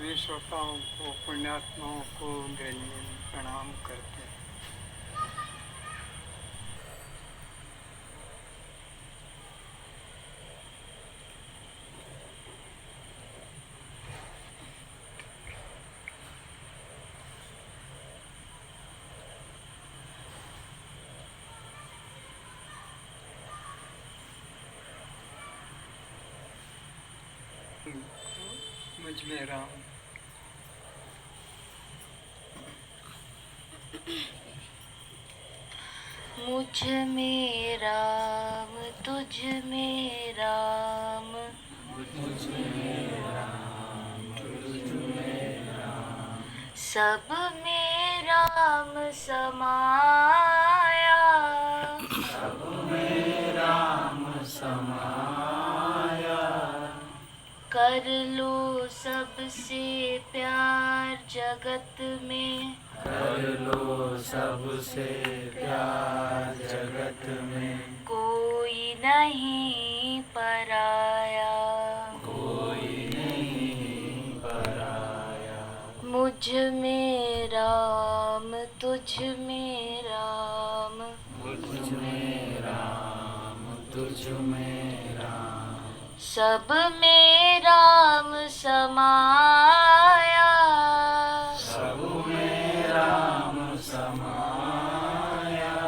सभी श्रोताओं को, पुण्यात्माओं को दंडवत प्रणाम करते हैं। मुझ में राम। मुझ में राम, तुझ में राम, मुझ में राम, तुझ में राम, सब में राम समाया, सब में राम समाया। कर लो सबसे प्यार जगत में, कर लो सबसे प्यार जगत में, कोई नहीं पराया, कोई नहीं पराया। मुझ में राम, तुझ में राम, मुझ में राम, तुझ में राम, सब में राम समाया, सब में राम समाया।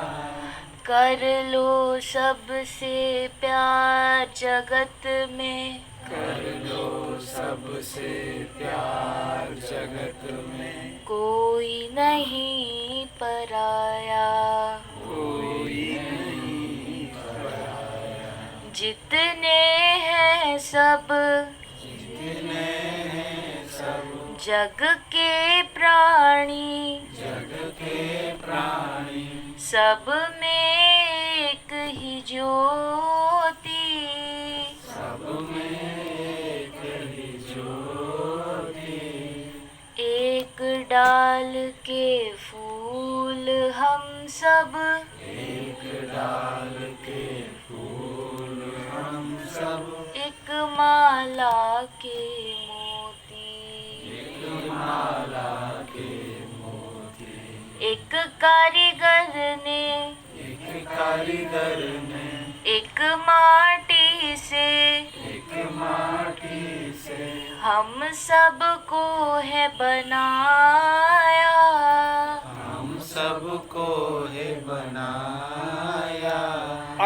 कर लो सबसे प्यार जगत में, कर लो सबसे प्यार जगत में, कोई नहीं पराया, कोई नहीं पराया। जितने हैं सब जितने हैं सब जग के प्राणी, जग के प्राणी, सब में एक ही ज्योति, सब में एक ही ज्योति। एक डाल के फूल हम सब, एक डाल के फूल हम सब, एक माला के मोती, एक माला के मोती। एक कारीगर ने एक कारीगर ने एक माटी से एक माटी से हम सब को है बनाया, हम सबको है बनाया।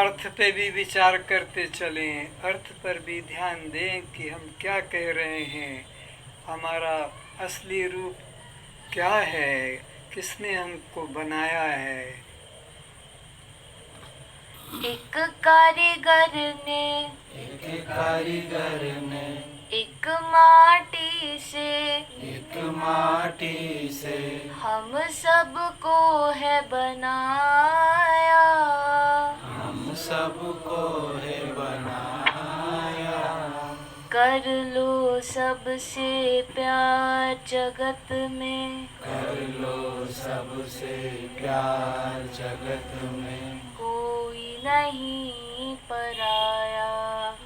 अर्थ पे भी विचार करते चलें, अर्थ पर भी ध्यान दें कि हम क्या कह रहे हैं, हमारा असली रूप क्या है, किसने हमको बनाया है। एक कारीगर ने एक कारीगर ने एक माटी से एक माटी से हम सब को है बनाया, हम सबको है बनाया। कर लो सबसे प्यार जगत में, कर लो सबसे प्यार जगत में, कोई नहीं पराया,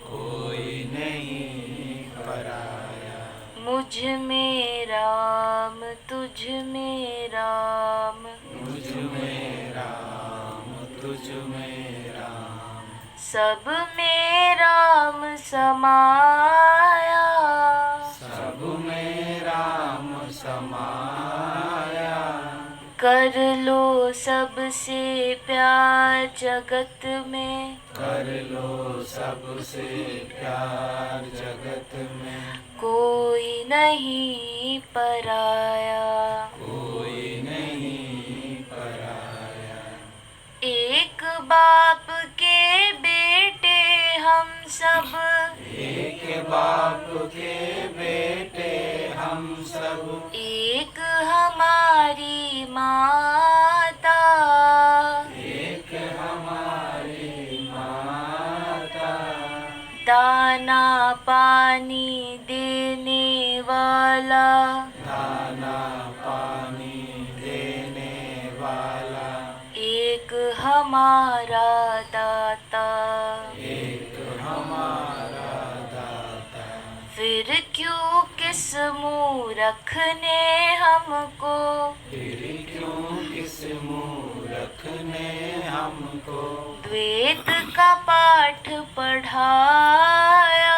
कोई नहीं पराया। मुझ में राम, तुझ में राम, मुझ में राम, तुझ में राम, सब में राम समाया, सब में राम समाया। कर लो सबसे प्यार जगत में, कर लो सबसे प्यार जगत में, कोई नहीं पराया, कोई नहीं पराया। एक बाप के बेटे हम सब, एक बाप के बेटे हम सब, एक हमारी माता, एक हमारी माता। दाना पानी देने वाला, दाना पानी देने वाला, एक हमारा दाता, एक हमारा दाता। फिर क्यों के किस मूरख ने हमको, फिर क्यों किस मूरख ने हमको द्वैत का पाठ पढ़ाया,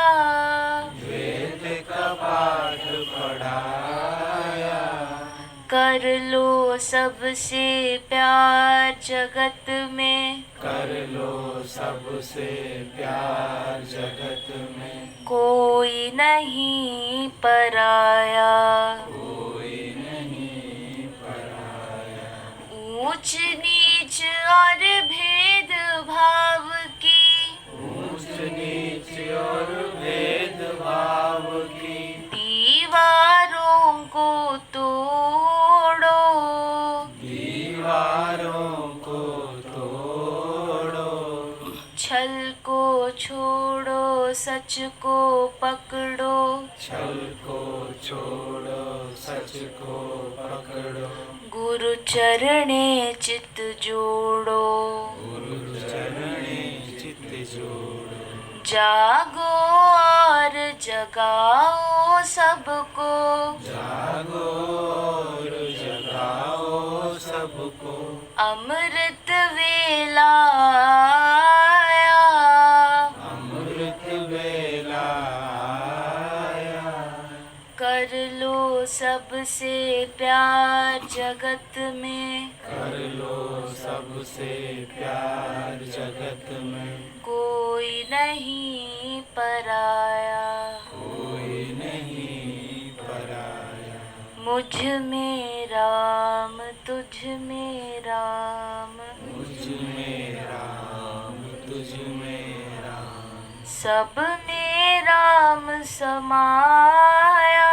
वेद का पाठ पढ़ाया। कर लो सबसे प्यार जगत में, कर लो सबसे प्यार जगत में, कोई नहीं पराया, कोई नहीं पराया। ऊंच नीच और भेद भाव की, ऊंच नीच और भेद भाव की दीवारों को तोड़ो, दीवारों को तोड़ो। छल को छोड़ो सच को पकड़ो, छल को छोड़ो सच को पकड़ो। गुरु चरणे चित जोड़ो, गुरु चरणे चित जोड़ो। जागो और जगाओ सबको, जागो और जगाओ सबको। अमृत वेला आया, अमृत वेला आया। कर लो सबसे प्यार जगत में, कर लो सबसे प्यार जगत में, कोई नहीं पराया, कोई नहीं पराया। मुझ में राम तुझ में राम, मुझ में राम तुझ में राम, सब में राम समाया,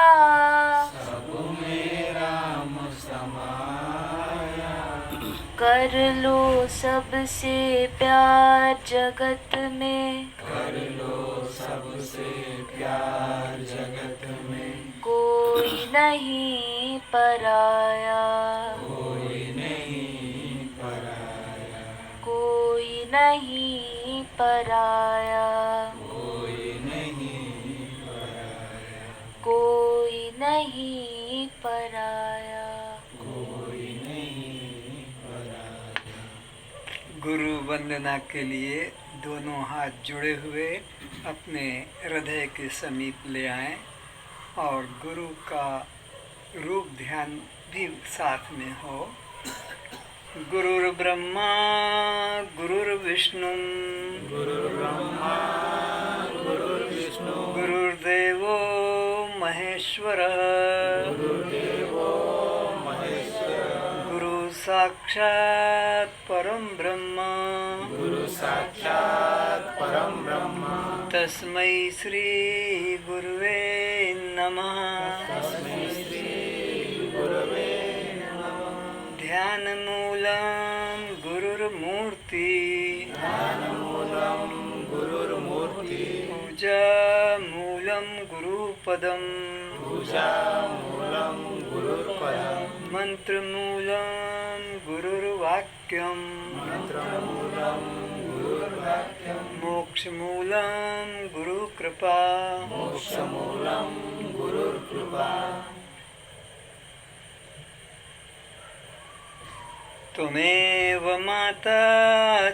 सब में राम समाया। कर लो सबसे प्यार जगत में, कर लो सबसे प्यार जगत में, कोई नहीं पराया, कोई नहीं पराया। कोई नहीं पराया, कोई नहीं पराया। कोई नहीं पराया। कोई नहीं पराया। गुरु वंदना के लिए दोनों हाथ जुड़े हुए अपने हृदय के समीप ले आएं और गुरु का रूप ध्यान भी साथ में हो। गुरुर्ब्रह्मा गुरुर्विष्णु गुरुर्ब्रह्मा गुरुर्विष्णु गुरुर्देवो महेश्वरः गुरुर्देवो महेश्वरः गुरु साक्षात् परं ब्रह्म गुरु साक्षात् परं ब्रह्म तस्मै श्री गुरुवे नमः। तस्मै श्री गुरवे नमः। ध्यानमूलं गुरुर्मूर्ति ध्यानमूलं गुरुर्मूर्ति पूजामूलं गुरुपदम् पूजामूलं गुरुर्पदम् मन्त्रमूलं गुरुर्वाक्यम् मन्त्रमूलं गुरुर्वाक्यम् मोक्षमूलं गुरुकृपा मोक्षमूलं गुरुर्कृपा त्वमेव माता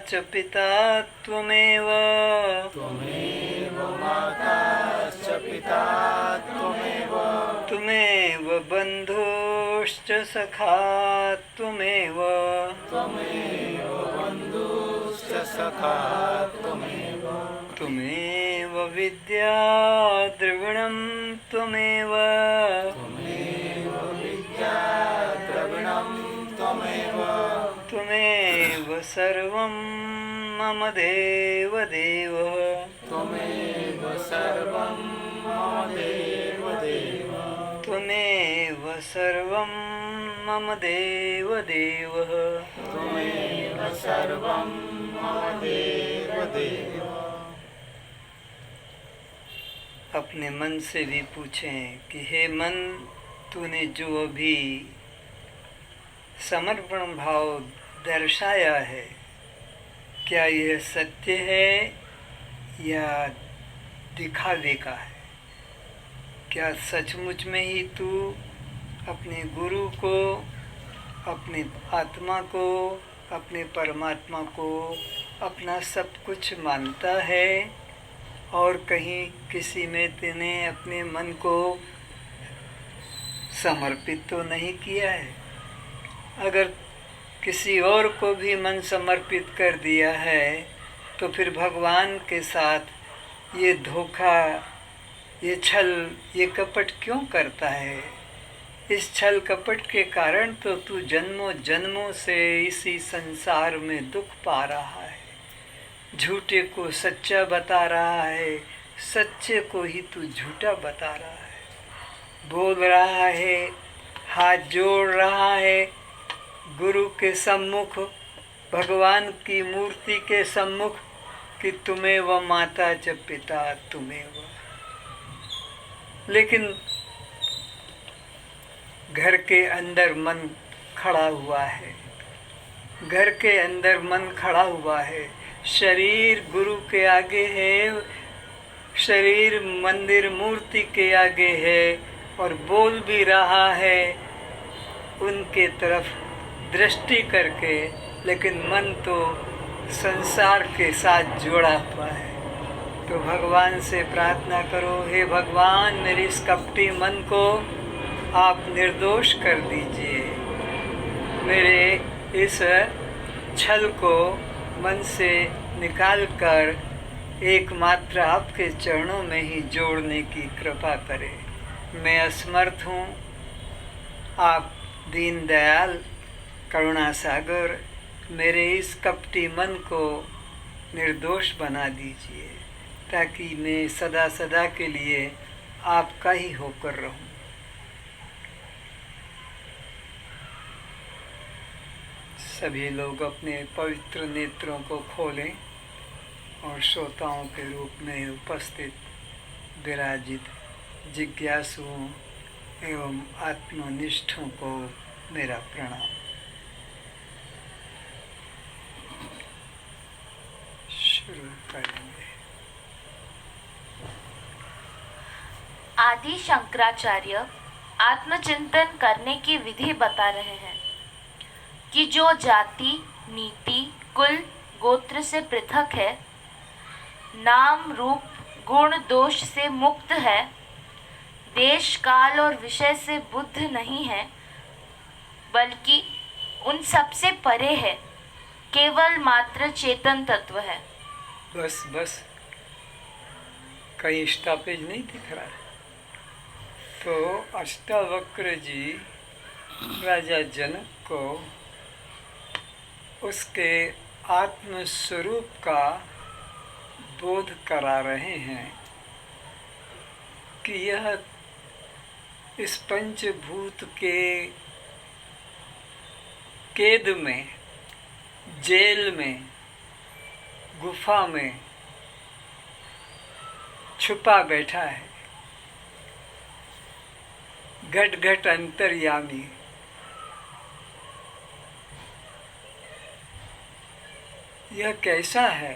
च पिता त्वमेव त्वमेव माता च पिता त्वमेव त्वमेव बन्धुश्च सखा त्वमेव त्वमेव बन्धुश्च सखा त्वमेव त्वमेव विद्या द्रविणं त्वमेव त्वमेव विद्या द्रविणं त्वमेव त्वमेव सर्वं मम देव देव त्वमेव सर्वं मम देव देव त्वमेव सर्वं मम देव देव त्वमेव सर्वं मम देव देव। अपने मन से भी पूछें कि हे मन, तूने जो अभी समर्पण भाव दर्शाया है, क्या यह सत्य है या दिखावे का है? क्या सचमुच में ही तू अपने गुरु को, अपने आत्मा को, अपने परमात्मा को अपना सब कुछ मानता है और कहीं किसी में तूने अपने मन को समर्पित तो नहीं किया है? अगर किसी और को भी मन समर्पित कर दिया है तो फिर भगवान के साथ ये धोखा, ये छल, ये कपट क्यों करता है? इस छल कपट के कारण तो तू जन्मों जन्मों से इसी संसार में दुख पा रहा है। झूठे को सच्चा बता रहा है, सच्चे को ही तू झूठा बता रहा है। बोल रहा है, हाथ जोड़ रहा है गुरु के सम्मुख, भगवान की मूर्ति के सम्मुख कि तुम्हें व माता च पिता तुम्हें व, लेकिन घर के अंदर मन खड़ा हुआ है, घर के अंदर मन खड़ा हुआ है। शरीर गुरु के आगे है, शरीर मंदिर मूर्ति के आगे है और बोल भी रहा है उनके तरफ दृष्टि करके, लेकिन मन तो संसार के साथ जुड़ा हुआ है। तो भगवान से प्रार्थना करो, हे भगवान मेरे इस कपटी मन को आप निर्दोष कर दीजिए, मेरे इस छल को मन से निकाल कर एकमात्र आपके चरणों में ही जोड़ने की कृपा करें। मैं असमर्थ हूँ, आप दीन दयाल करुणा सागर मेरे इस कपटी मन को निर्दोष बना दीजिए ताकि मैं सदा सदा के लिए आपका ही होकर रहूं। सभी लोग अपने पवित्र नेत्रों को खोलें और श्रोताओं के रूप में उपस्थित विराजित जिज्ञासुओं एवं आत्मनिष्ठों को मेरा प्रणाम। शुरू करेंगे। आदि शंकराचार्य आत्मचिंतन करने की विधि बता रहे हैं कि जो जाति, नीति, कुल, गोत्र से पृथक है, नाम, रूप, गुण, दोष से मुक्त है, देश, काल और विषय से बुद्ध नहीं है, बल्कि उन सब से परे है, केवल मात्र चेतन तत्व है। बस कहीं स्टॉपेज नहीं दिख रहा है। तो अष्टावक्र जी राजा जनक को उसके आत्मस्वरूप का बोध करा रहे हैं कि यह इस पंचभूत के कैद में, जेल में, गुफा में छुपा बैठा है, घट घट अंतर्यामी। यह कैसा है?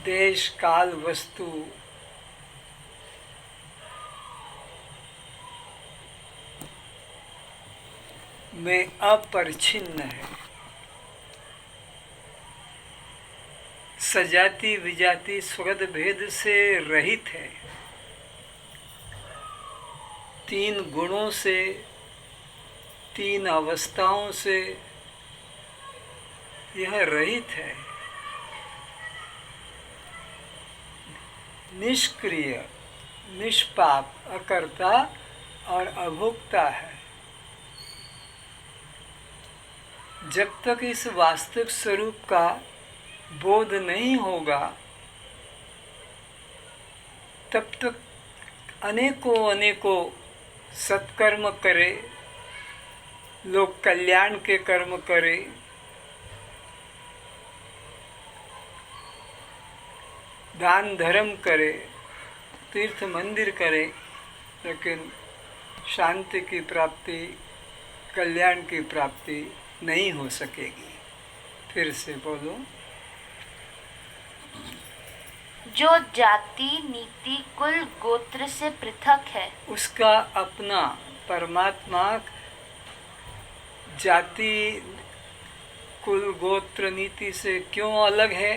देश, काल, वस्तु में अपरिछिन्न है, सजाति विजाति स्वगत भेद से रहित है, तीन गुणों से, तीन अवस्थाओं से यह रहित है, निष्क्रिय, निष्पाप, अकर्ता और अभोक्ता है। जब तक इस वास्तविक स्वरूप का बोध नहीं होगा तब तक अनेकों सत्कर्म करे, लोग कल्याण के कर्म करे, दान धर्म करे, तीर्थ मंदिर करे, लेकिन शांति की प्राप्ति, कल्याण की प्राप्ति नहीं हो सकेगी। फिर से बोलो। जो जाति नीति कुल गोत्र से पृथक है, उसका अपना परमात्मा जाति कुल गोत्र नीति से क्यों अलग है?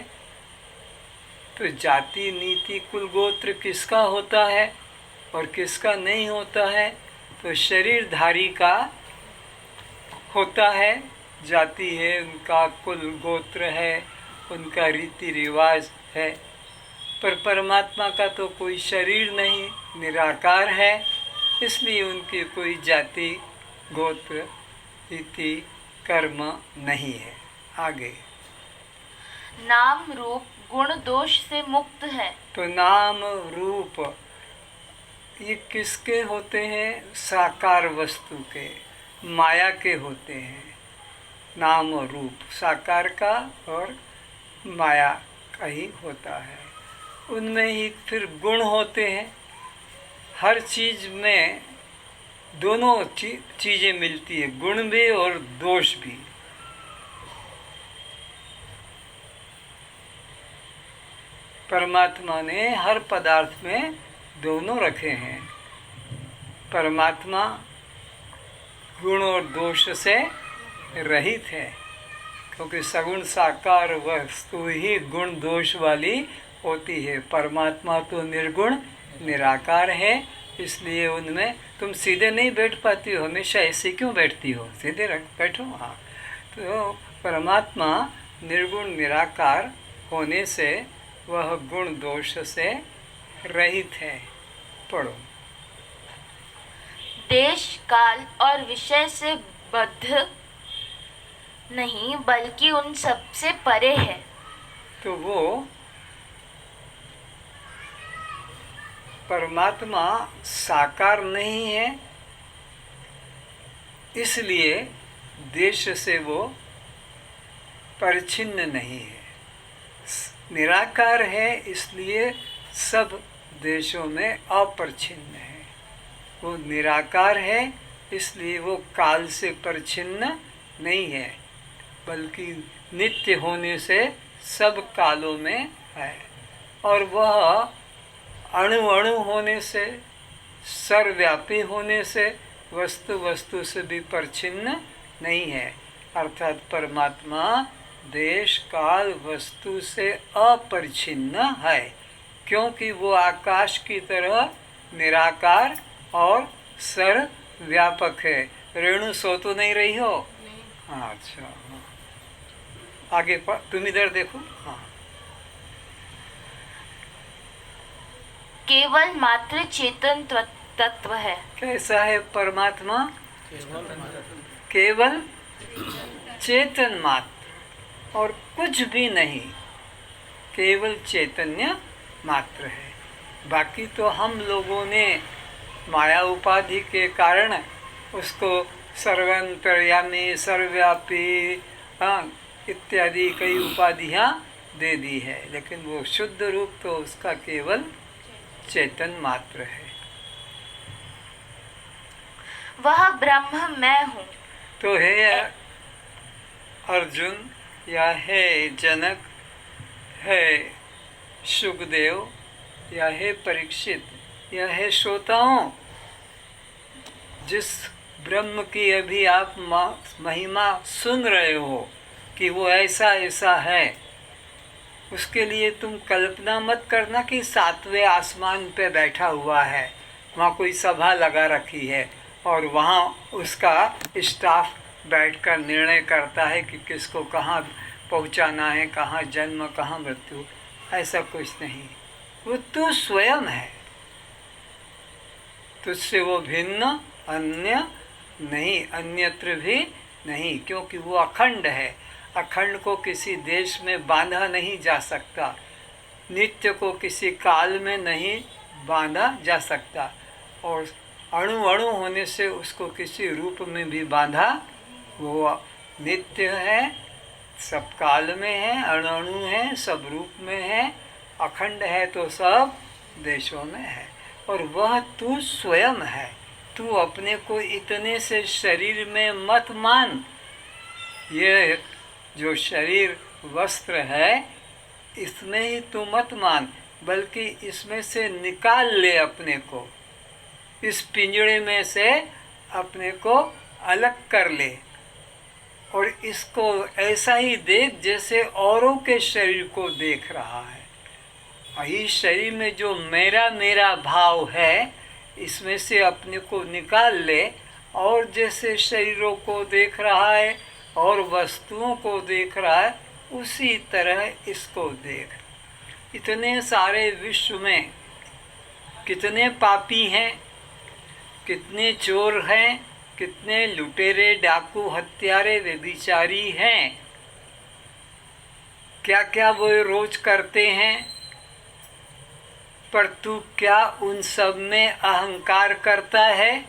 तो जाति नीति कुल गोत्र किसका होता है और किसका नहीं होता है? तो शरीरधारी का होता है। जाति है, उनका कुल गोत्र है, उनका रीति रिवाज है। पर परमात्मा का तो कोई शरीर नहीं, निराकार है, इसलिए उनकी कोई जाति गोत्र रीति कर्म नहीं है। आगे नाम रूप गुण दोष से मुक्त है। तो नाम रूप ये किसके होते हैं? साकार वस्तु के, माया के होते हैं। नाम और रूप साकार का और माया का ही होता है। उनमें ही फिर गुण होते हैं। हर चीज में दोनों चीजें मिलती है, गुण भी और दोष भी। परमात्मा ने हर पदार्थ में दोनों रखे हैं। परमात्मा गुण और दोष से रहित है, क्योंकि सगुण साकार वस्तु ही गुण दोष वाली होती है। परमात्मा तो निर्गुण निराकार है, इसलिए उनमें तुम सीधे नहीं बैठ पाती हो, हमेशा ऐसे क्यों बैठती हो? सीधे बैठो। हाँ, तो परमात्मा निर्गुण निराकार होने से वह गुण दोष से रहित है। पढ़ो। देश काल और विषय से बद्ध नहीं, बल्कि उन सबसे परे है। तो वो परमात्मा साकार नहीं है, इसलिए देश से वो परिच्छिन्न नहीं है। निराकार है, इसलिए सब देशों में अपरिच्छिन्न है। वो निराकार है, इसलिए वो काल से परिच्छिन्न नहीं है, बल्कि नित्य होने से सब कालों में है। और वह अणु अणु होने से, सर्वव्यापी होने से, वस्तु वस्तु से भी परिच्छिन्न नहीं है। अर्थात परमात्मा देश काल वस्तु से अपरिच्छिन्न है, क्योंकि वो आकाश की तरह निराकार और सर्वव्यापक है। रेणु सो तो नहीं रही हो? हाँ, अच्छा। आगे तुम इधर देखो। हाँ, केवल मात्र चेतन तत्व है। कैसा है परमात्मा? केवल चेतन मात्र और कुछ भी नहीं, केवल चैतन्य मात्र है। बाकी तो हम लोगों ने माया उपाधि के कारण उसको सर्वांतर्यामी, सर्वव्यापी इत्यादि कई उपाधियां दे दी है, लेकिन वो शुद्ध रूप तो उसका केवल चेतन मात्र है। वह ब्रह्म मैं हूँ। तो हे अर्जुन, या हे जनक, है सुखदेव, या हे परीक्षित, या हे श्रोताओं, जिस ब्रह्म की अभी आप महिमा सुन रहे हो कि वो ऐसा ऐसा है, उसके लिए तुम कल्पना मत करना कि 7वें आसमान पे बैठा हुआ है, वहाँ कोई सभा लगा रखी है और वहाँ उसका स्टाफ बैठकर निर्णय करता है कि किसको कहाँ पहुँचाना है, कहाँ जन्म, कहाँ मृत्यु। ऐसा कुछ नहीं, वो तू स्वयं है। तुझसे वो भिन्न अन्य नहीं, अन्यत्र भी नहीं, क्योंकि वो अखंड है। अखंड को किसी देश में बांधा नहीं जा सकता, नित्य को किसी काल में नहीं बांधा जा सकता, और अणु अणु होने से उसको किसी रूप में भी बांधा, वो नित्य है, सब काल में है, अणु अणु है, सब रूप में है, अखंड है तो सब देशों में है। और वह तू स्वयं है। तू अपने को इतने से शरीर में मत मान। ये जो शरीर वस्त्र है, इसमें ही तू मत मान बल्कि इसमें से निकाल ले अपने को, इस पिंजड़े में से अपने को अलग कर ले और इसको ऐसा ही देख जैसे औरों के शरीर को देख रहा है। इस शरीर में जो मेरा मेरा भाव है, इसमें से अपने को निकाल ले और जैसे शरीरों को देख रहा है और वस्तुओं को देख रहा है, उसी तरह इसको देख। इतने सारे विश्व में कितने पापी हैं, कितने चोर हैं, कितने लुटेरे, डाकू, हत्यारे, व्यभिचारी हैं, क्या क्या वो रोज करते हैं, पर तू क्या उन सब में अहंकार करता है?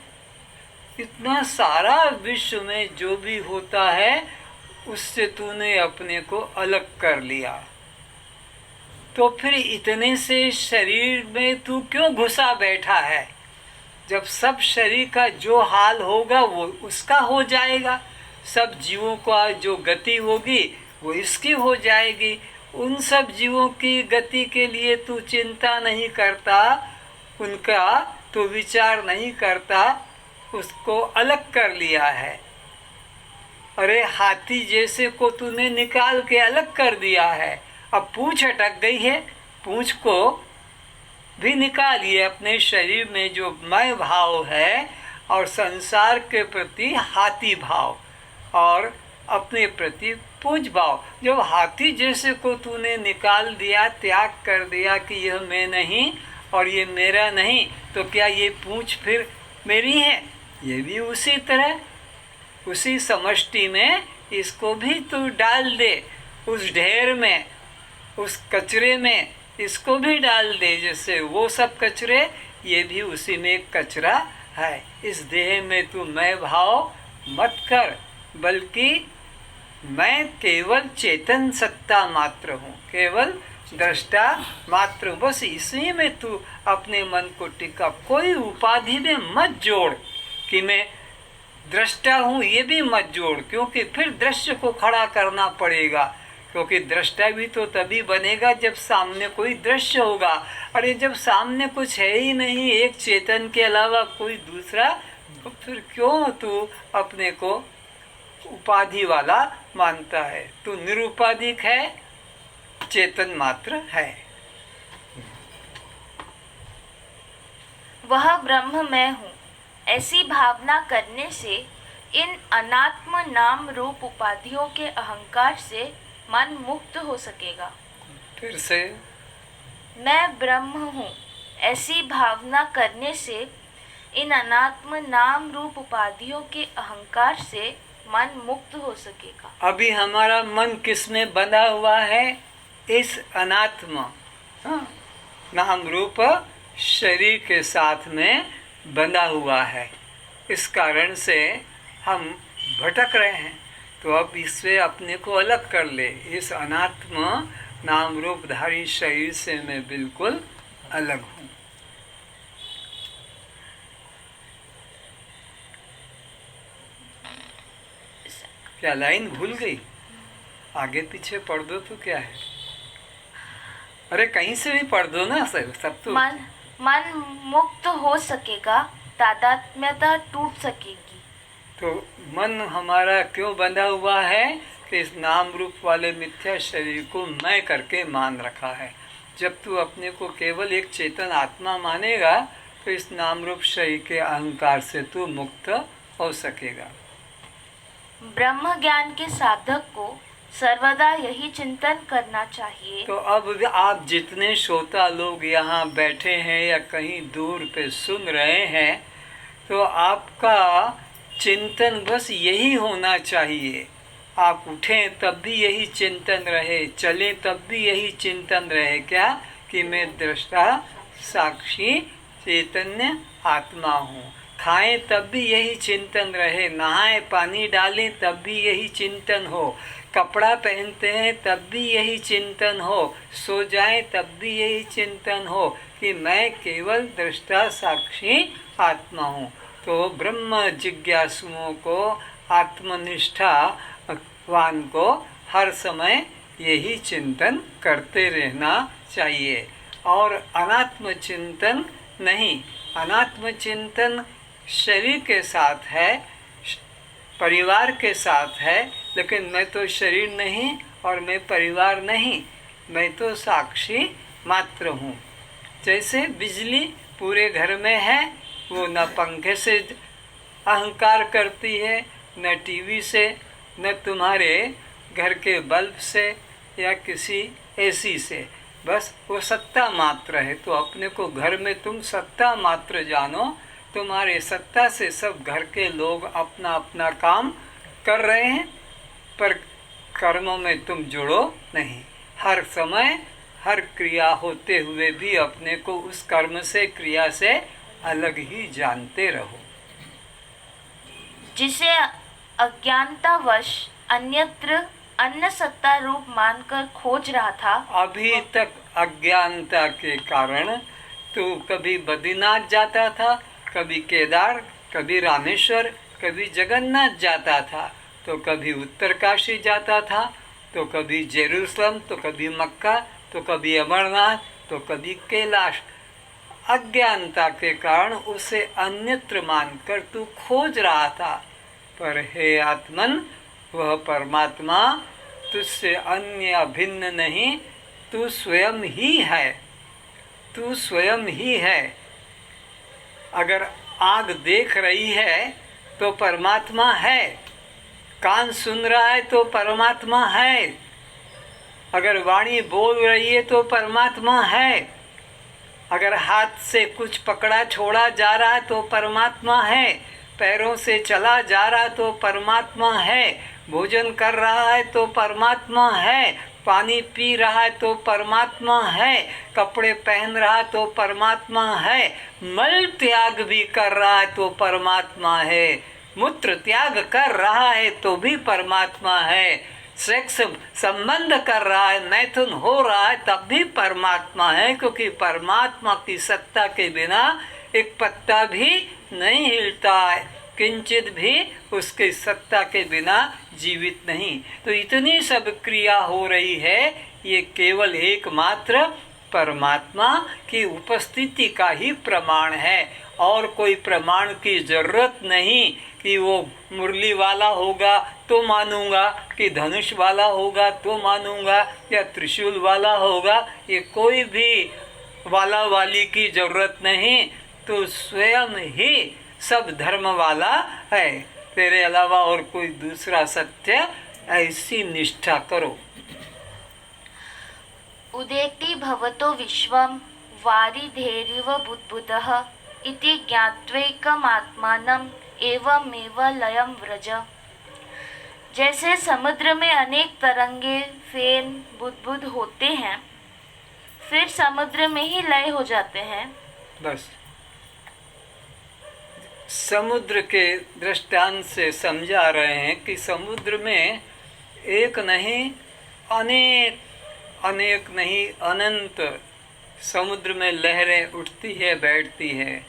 इतना सारा विश्व में जो भी होता है, उससे तूने अपने को अलग कर लिया, तो फिर इतने से शरीर में तू क्यों घुसा बैठा है? जब सब शरीर का जो हाल होगा वो उसका हो जाएगा, सब जीवों का जो गति होगी वो इसकी हो जाएगी। उन सब जीवों की गति के लिए तू चिंता नहीं करता, उनका तू विचार नहीं करता, उसको अलग कर लिया है। अरे हाथी जैसे को तूने निकाल के अलग कर दिया है, अब पूंछ अटक गई है, पूंछ को भी निकालिए। अपने शरीर में जो मैं भाव है और संसार के प्रति हाथी भाव और अपने प्रति पूंछ भाव, जब हाथी जैसे को तूने निकाल दिया, त्याग कर दिया कि यह मैं नहीं और ये मेरा नहीं, तो क्या ये पूंछ फिर मेरी है? ये भी उसी तरह, उसी समष्टि में इसको भी तू डाल दे, उस ढेर में, उस कचरे में इसको भी डाल दे। जैसे वो सब कचरे, ये भी उसी में एक कचरा है। इस देह में तू मैं भाव मत कर, बल्कि मैं केवल चेतन सत्ता मात्र हूँ, केवल दृष्टा मात्र हूँ। बस इसी में तू अपने मन को टिका, कोई उपाधि में मत जोड़ कि मैं दृष्टा हूँ, ये भी मत जोड़, क्योंकि फिर दृश्य को खड़ा करना पड़ेगा, क्योंकि दृष्टा भी तो तभी बनेगा जब सामने कोई दृश्य होगा। अरे जब सामने कुछ है ही नहीं, एक चेतन के अलावा कोई दूसरा, तो फिर क्यों तू अपने को उपाधि वाला मानता है? तू निरुपाधिक है, चेतन मात्र है। वह ब्रह्म मैं हूँ, ऐसी भावना करने से इन अनात्म नाम रूप उपाधियों के अहंकार से मन मुक्त हो सकेगा। फिर से, मैं ब्रह्म हूँ, ऐसी भावना करने से इन अनात्म नाम रूप उपाधियों के अहंकार से मन मुक्त हो सकेगा। अभी हमारा मन किसमें बंधा हुआ है? इस अनात्म नाम रूप शरीर के साथ में बंधा हुआ है। इस कारण से हम भटक रहे हैं। तो अब इससे अपने को अलग कर ले। इस अनात्म नाम रूपधारी शरीर से मैं बिल्कुल अलग हूँ। क्या लाइन भूल गई? आगे पीछे पढ़ दो तो क्या है? अरे कहीं से भी पढ़ दो ना, सब तो मन मुक्त हो सकेगा, तादात्म्यता टूट सकेगी। तो मन हमारा क्यों बंधा हुआ है कि इस नाम रूप वाले मिथ्या शरीर को मैं करके मान रखा है। जब तू अपने को केवल एक चेतन आत्मा मानेगा तो इस नाम रूप शरीर के अहंकार से तू मुक्त हो सकेगा। ब्रह्म ज्ञान के साधक को सर्वदा यही चिंतन करना चाहिए। तो अब आप जितने श्रोता लोग यहाँ बैठे हैं या कहीं दूर पे सुन रहे हैं, तो आपका चिंतन बस यही होना चाहिए। आप उठें तब भी यही चिंतन रहे, चलें तब भी यही चिंतन रहे, क्या कि मैं दृष्टा साक्षी चैतन्य आत्मा हूँ। खाएं तब भी यही चिंतन रहे, नहाएं पानी डालें तब भी यही चिंतन हो, कपड़ा पहनते हैं तब भी यही चिंतन हो, सो जाएं तब भी यही चिंतन हो कि मैं केवल दृष्टा साक्षी आत्मा हूँ। तो ब्रह्म जिज्ञासुओं को, आत्मनिष्ठावान को हर समय यही चिंतन करते रहना चाहिए। और अनात्म चिंतन नहीं। अनात्म चिंतन शरीर के साथ है, परिवार के साथ है, लेकिन मैं तो शरीर नहीं और मैं परिवार नहीं, मैं तो साक्षी मात्र हूँ। जैसे बिजली पूरे घर में है, वो न पंखे से अहंकार करती है, न टीवी से, न तुम्हारे घर के बल्ब से या किसी एसी से, बस वो सत्ता मात्र है। तो अपने को घर में तुम सत्ता मात्र जानो। तुम्हारे सत्ता से सब घर के लोग अपना अपना काम कर रहे हैं, पर कर्मों में तुम जुड़ो नहीं। हर समय हर क्रिया होते हुए भी अपने को उस कर्म से, क्रिया से अलग ही जानते रहो। जिसे अज्ञानतावश अन्यत्र अन्य सत्ता रूप मानकर खोज रहा था, अभी तक अज्ञानता के कारण तू कभी बद्रीनाथ जाता था, कभी केदार, कभी रामेश्वर, कभी जगन्नाथ जाता था, तो कभी उत्तरकाशी जाता था, तो कभी जेरूसलम, तो कभी मक्का, तो कभी अमरनाथ, तो कभी कैलाश। अज्ञानता के कारण उसे अन्यत्र मानकर तू खोज रहा था। पर हे आत्मन, वह परमात्मा तुझसे अन्य अभिन्न नहीं, तू स्वयं ही है। तू स्वयं ही है। अगर आँख देख रही है तो परमात्मा है, कान सुन रहा है तो परमात्मा है, अगर वाणी बोल रही है तो परमात्मा है, अगर हाथ से कुछ पकड़ा छोड़ा जा रहा है तो परमात्मा है, पैरों से चला जा रहा है तो परमात्मा है, भोजन कर रहा है तो परमात्मा है, पानी पी रहा है तो परमात्मा है, कपड़े पहन रहा है तो परमात्मा है, मल त्याग भी कर रहा है तो परमात्मा है, मूत्र त्याग कर रहा है तो भी परमात्मा है, सेक्स संबंध कर रहा है, मैथुन हो रहा है तब भी परमात्मा है। क्योंकि परमात्मा की सत्ता के बिना एक पत्ता भी नहीं हिलता है, किंचित भी उसके सत्ता के बिना जीवित नहीं। तो इतनी सब क्रिया हो रही है, ये केवल एकमात्र परमात्मा की उपस्थिति का ही प्रमाण है, और कोई प्रमाण की जरूरत नहीं कि वो मुरली वाला होगा तो मानूंगा, कि धनुष वाला होगा तो मानूंगा, या त्रिशूल वाला होगा। ये कोई भी वाला वाली की जरूरत नहीं, तो स्वयं ही सब धर्म वाला है। तेरे अलावा और कोई दूसरा सत्य, ऐसी निष्ठा करो। उदेति भवतो विश्वं वारिधेरिव बुद्बुदः इति ज्ञात्वैकमात्मानं एवमेव लयं व्रज। जैसे समुद्र में अनेक तरंगे, फेन, बुदबुद होते हैं, फिर समुद्र में ही लय हो जाते हैं। बस समुद्र के दृष्टांत से समझा रहे हैं कि समुद्र में एक नहीं, अनेक नहीं, अनंत समुद्र में लहरें उठती है, बैठती है,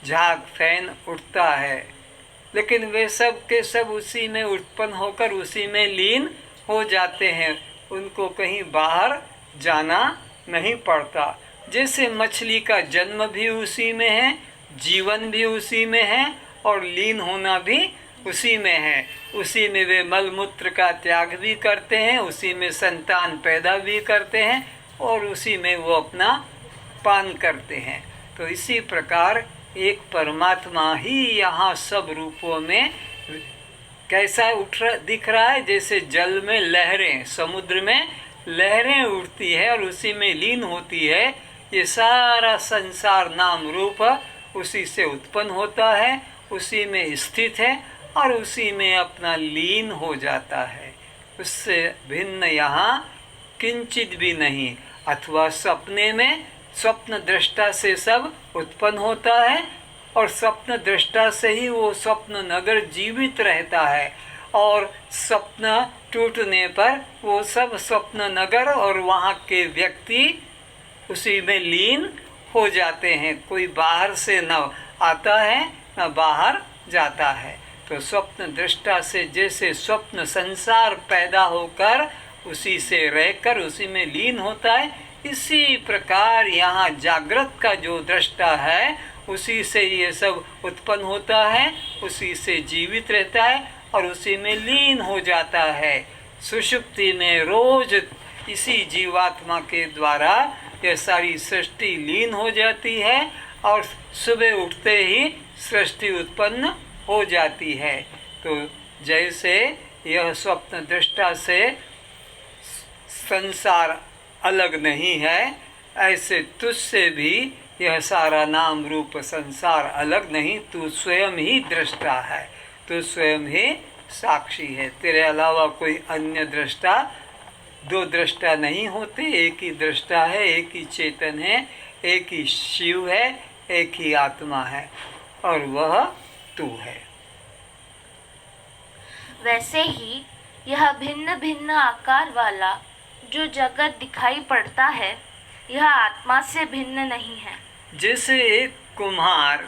झाग फैन उठता है, लेकिन वे सब के सब उसी में उत्पन्न होकर उसी में लीन हो जाते हैं। उनको कहीं बाहर जाना नहीं पड़ता। जैसे मछली का जन्म भी उसी में है, जीवन भी उसी में है, और लीन होना भी उसी में है। उसी में वे मल मूत्र का त्याग भी करते हैं, उसी में संतान पैदा भी करते हैं, और उसी में वो अपना पान करते हैं। तो इसी प्रकार एक परमात्मा ही यहाँ सब रूपों में कैसा दिख रहा है। जैसे जल में लहरें, समुद्र में लहरें उठती है और उसी में लीन होती है। ये सारा संसार नाम रूप उसी से उत्पन्न होता है, उसी में स्थित है और उसी में अपना लीन हो जाता है। उससे भिन्न यहाँ किंचित भी नहीं। अथवा सपने में स्वप्न दृष्टा से सब उत्पन्न होता है, और स्वप्न दृष्टा से ही वो स्वप्न नगर जीवित रहता है, और स्वप्न टूटने पर वो सब स्वप्न नगर और वहाँ के व्यक्ति उसी में लीन हो जाते हैं। कोई बाहर से न आता है न बाहर जाता है। तो स्वप्न दृष्टा से जैसे स्वप्न संसार पैदा होकर उसी से रहकर उसी में लीन होता है, इसी प्रकार यहाँ जागृत का जो दृष्टा है उसी से ये सब उत्पन्न होता है, उसी से जीवित रहता है और उसी में लीन हो जाता है। सुषुप्ति में रोज इसी जीवात्मा के द्वारा यह सारी सृष्टि लीन हो जाती है और सुबह उठते ही सृष्टि उत्पन्न हो जाती है। तो जैसे यह स्वप्न दृष्टा से संसार अलग नहीं है, ऐसे तुझसे भी यह सारा नाम रूप संसार अलग नहीं, तू स्वयं ही दृष्टा है, तू स्वयं ही साक्षी है। तेरे अलावा कोई अन्य दृष्टा, दो दृष्टा नहीं होते, एक ही दृष्टा है, एक ही चेतन है, एक ही शिव है, एक ही आत्मा है और वह तू है। वैसे ही यह भिन्न भिन्न आकार वाला जो जगत दिखाई पड़ता है, यह आत्मा से भिन्न नहीं है। जैसे एक कुम्हार,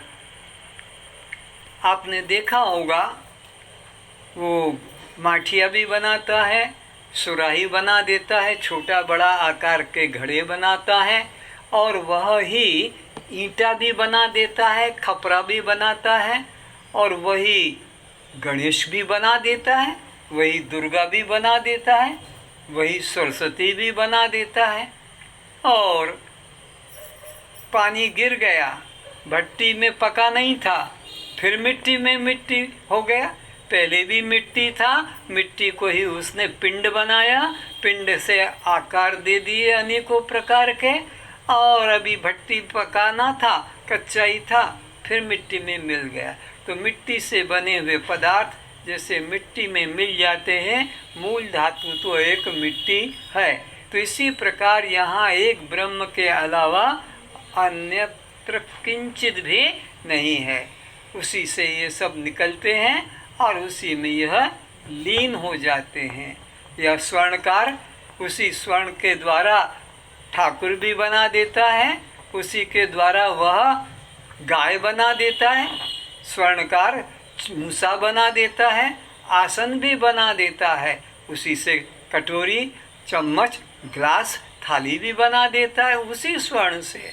आपने देखा होगा, वो माठिया भी बनाता है, सुराही बना देता है, छोटा बड़ा आकार के घड़े बनाता है और वह ही ईंटा भी बना देता है, खपरा भी बनाता है और वही गणेश भी बना देता है, वही दुर्गा भी बना देता है, वही सरस्वती भी बना देता है। और पानी गिर गया, भट्टी में पका नहीं था, फिर मिट्टी में मिट्टी हो गया, पहले भी मिट्टी था, मिट्टी को ही उसने पिंड बनाया, पिंड से आकार दे दिए अनेकों प्रकार के, और अभी भट्टी पकाना था, कच्चा ही था, फिर मिट्टी में मिल गया। तो मिट्टी से बने हुए पदार्थ जैसे मिट्टी में मिल जाते हैं, मूल धातु तो एक मिट्टी है। तो इसी प्रकार यहाँ एक ब्रह्म के अलावा अन्यत्र किंचित भी नहीं है, उसी से ये सब निकलते हैं और उसी में यह लीन हो जाते हैं। यह स्वर्णकार उसी स्वर्ण के द्वारा ठाकुर भी बना देता है, उसी के द्वारा वह गाय बना देता है, स्वर्णकार मूसा बना देता है, आसन भी बना देता है, उसी से कटोरी, चम्मच, ग्लास, थाली भी बना देता है, उसी स्वर्ण से।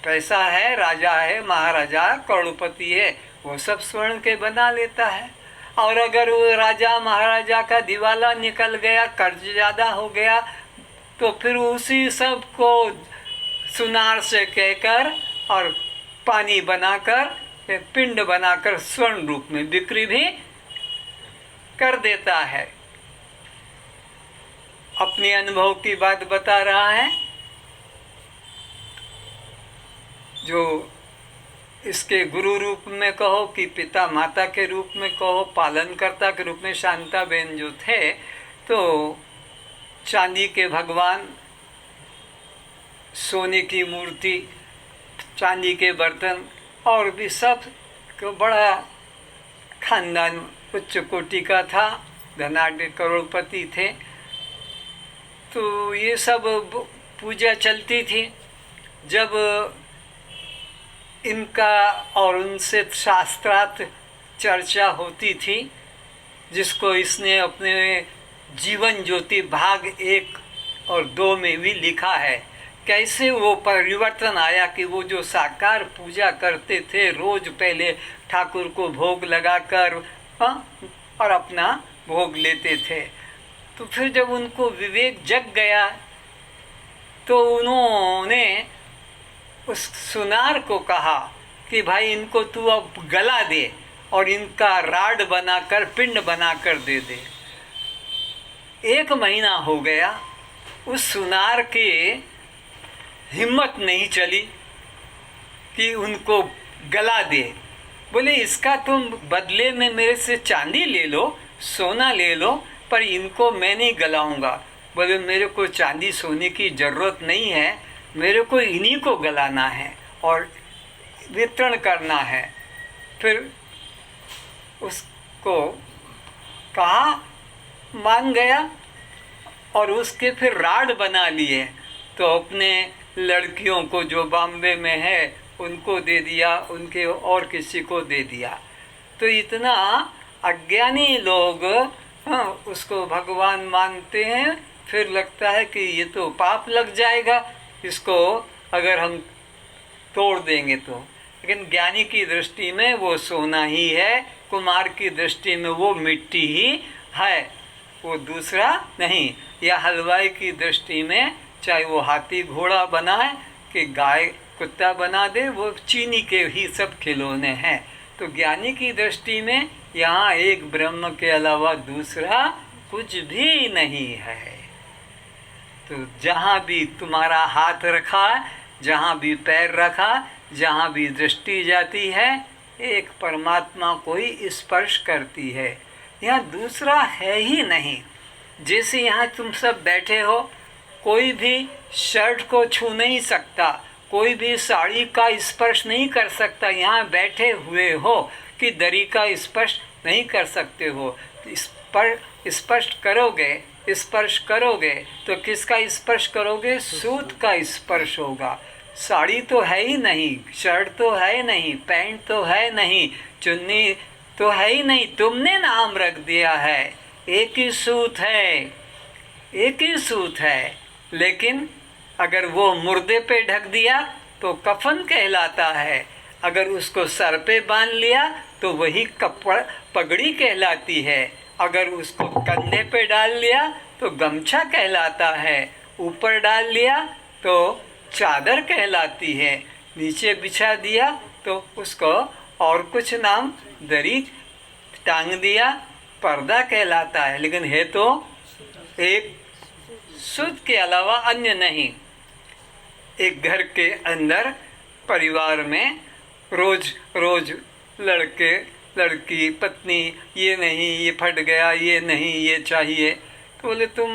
पैसा है, राजा है, महाराजा, करोड़पति है, वो सब स्वर्ण के बना लेता है। और अगर वो राजा महाराजा का दिवाला निकल गया, कर्ज ज़्यादा हो गया, तो फिर उसी सब को सुनार से कहकर और पानी बनाकर, पिंड बनाकर स्वर्ण रूप में बिक्री भी कर देता है। अपने अनुभव की बात बता रहा है। जो इसके गुरु रूप में कहो कि पिता माता के रूप में कहो, पालनकर्ता के रूप में शांताबेन जो थे, तो चांदी के भगवान, सोने की मूर्ति, चांदी के बर्तन और भी सब को बड़ा खानदान उच्च कोटि का था, धनाढ्य करोड़पति थे। तो ये सब पूजा चलती थी। जब इनका और उनसे शास्त्रार्थ चर्चा होती थी, जिसको इसने अपने जीवन ज्योति भाग 1 और 2 में भी लिखा है, कैसे वो परिवर्तन आया कि वो जो साकार पूजा करते थे, रोज पहले ठाकुर को भोग लगाकर और अपना भोग लेते थे, तो फिर जब उनको विवेक जग गया तो उन्होंने उस सुनार को कहा कि भाई इनको तू अब गला दे और इनका राड बनाकर, पिंड बनाकर दे दे। 1 महीना हो गया, उस सुनार की हिम्मत नहीं चली कि उनको गला दे। बोले इसका तुम बदले में मेरे से चांदी ले लो, सोना ले लो, पर इनको मैं नहीं गलाऊंगा। बोले मेरे को चांदी सोने की ज़रूरत नहीं है, मेरे को इन्हीं को गलाना है और वितरण करना है। फिर उसको कहा, मान गया और उसके फिर राड बना लिए। तो अपने लड़कियों को जो बॉम्बे में है उनको दे दिया, उनके और किसी को दे दिया। तो इतना अज्ञानी लोग उसको भगवान मानते हैं फिर लगता है कि ये तो पाप लग जाएगा इसको अगर हम तोड़ देंगे तो। लेकिन ज्ञानी की दृष्टि में वो सोना ही है, कुमार की दृष्टि में वो मिट्टी ही है, वो दूसरा नहीं। या हलवाई की दृष्टि में चाहे वो हाथी घोड़ा बनाए कि गाय कुत्ता बना दे, वो चीनी के ही सब खिलौने हैं। तो ज्ञानी की दृष्टि में यहाँ एक ब्रह्म के अलावा दूसरा कुछ भी नहीं है। तो जहाँ भी तुम्हारा हाथ रखा, जहाँ भी पैर रखा, जहाँ भी दृष्टि जाती है, एक परमात्मा को ही स्पर्श करती है। यहाँ दूसरा है ही नहीं। जैसे यहाँ तुम सब बैठे हो, कोई भी शर्ट को छू नहीं सकता, कोई भी साड़ी का स्पर्श नहीं कर सकता। यहाँ बैठे हुए हो कि दरी का स्पर्श नहीं कर सकते हो। स्पर्श करोगे तो किसका स्पर्श करोगे? सूत का स्पर्श होगा। साड़ी तो है ही नहीं, शर्ट तो है नहीं, पैंट तो है नहीं, चुन्नी तो है ही नहीं, तुमने नाम रख दिया है। एक ही सूत है, एक ही सूत है। लेकिन अगर वो मुर्दे पे ढक दिया तो कफन कहलाता है, अगर उसको सर पे बांध लिया तो वही कपड़ा पगड़ी कहलाती है, अगर उसको कंधे पे डाल लिया तो गमछा कहलाता है, ऊपर डाल लिया तो चादर कहलाती है, नीचे बिछा दिया तो उसको और कुछ नाम, दरी टांग दिया, पर्दा कहलाता है। लेकिन है तो एक सूत के अलावा अन्य नहीं। एक घर के अंदर परिवार में रोज रोज लड़के लड़की पत्नी, ये नहीं, ये फट गया, ये नहीं, ये चाहिए, तो बोले तुम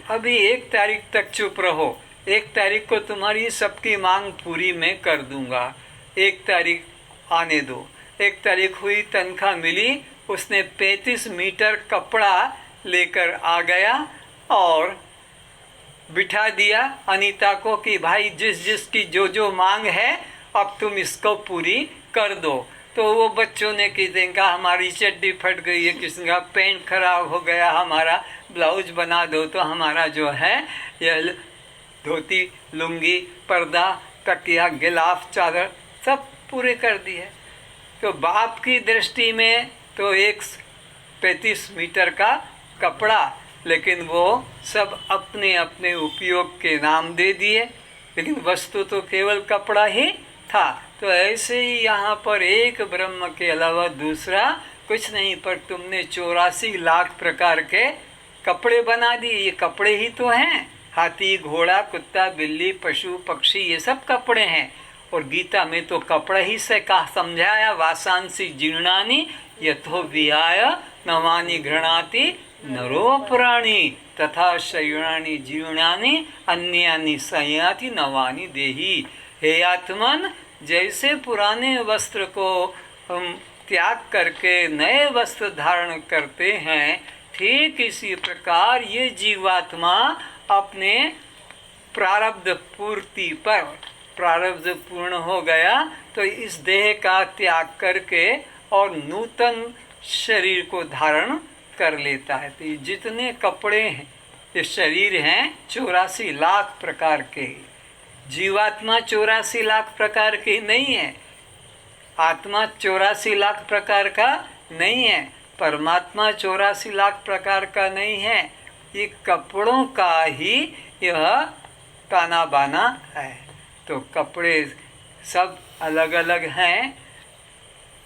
अभी 1 तारीख तक चुप रहो, 1 तारीख को तुम्हारी सबकी मांग पूरी मैं कर दूंगा, 1 तारीख आने दो। 1 तारीख हुई, तनख्वाह मिली, उसने 35 मीटर कपड़ा लेकर आ गया और बिठा दिया अनीता को कि भाई जिस जिसकी जो जो मांग है अब तुम इसको पूरी कर दो। तो वो बच्चों ने किसी का हमारी चड्डी फट गई है, किसी का पेंट खराब हो गया, हमारा ब्लाउज बना दो, तो हमारा जो है यह धोती, लुंगी, पर्दा, तकिया, गिलाफ, चादर सब पूरे कर दिए। तो बाप की दृष्टि में तो एक 35 मीटर का कपड़ा, लेकिन वो सब अपने अपने उपयोग के नाम दे दिए, लेकिन वस्तु तो केवल कपड़ा ही था। तो ऐसे ही यहाँ पर एक ब्रह्म के अलावा दूसरा कुछ नहीं, पर तुमने 84 लाख प्रकार के कपड़े बना दिए। ये कपड़े ही तो हैं, हाथी, घोड़ा, कुत्ता, बिल्ली, पशु, पक्षी, ये सब कपड़े हैं। और गीता में तो कपड़ा ही से कहा समझाया, वासांसी जीर्णानि यथो विहाय नवानि घृणाति नरो प्राणी तथा शयनानि जीर्णानि अन्यानि संयाति नवानि देहि। हे आत्मन, जैसे पुराने वस्त्र को हम त्याग करके नए वस्त्र धारण करते हैं, ठीक इसी प्रकार ये जीवात्मा अपने प्रारब्ध पूर्ति पर, प्रारब्ध पूर्ण हो गया तो इस देह का त्याग करके और नूतन शरीर को धारण कर लेता है। तो जितने कपड़े हैं, ये शरीर हैं 84 लाख प्रकार के। जीवात्मा 84 लाख प्रकार की नहीं है, आत्मा 84 लाख प्रकार का नहीं है, परमात्मा 84 लाख प्रकार का नहीं है। ये कपड़ों का ही यह ताना बाना है। तो कपड़े सब अलग अलग हैं,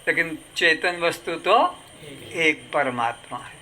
लेकिन चेतन वस्तु तो एक परमात्मा है।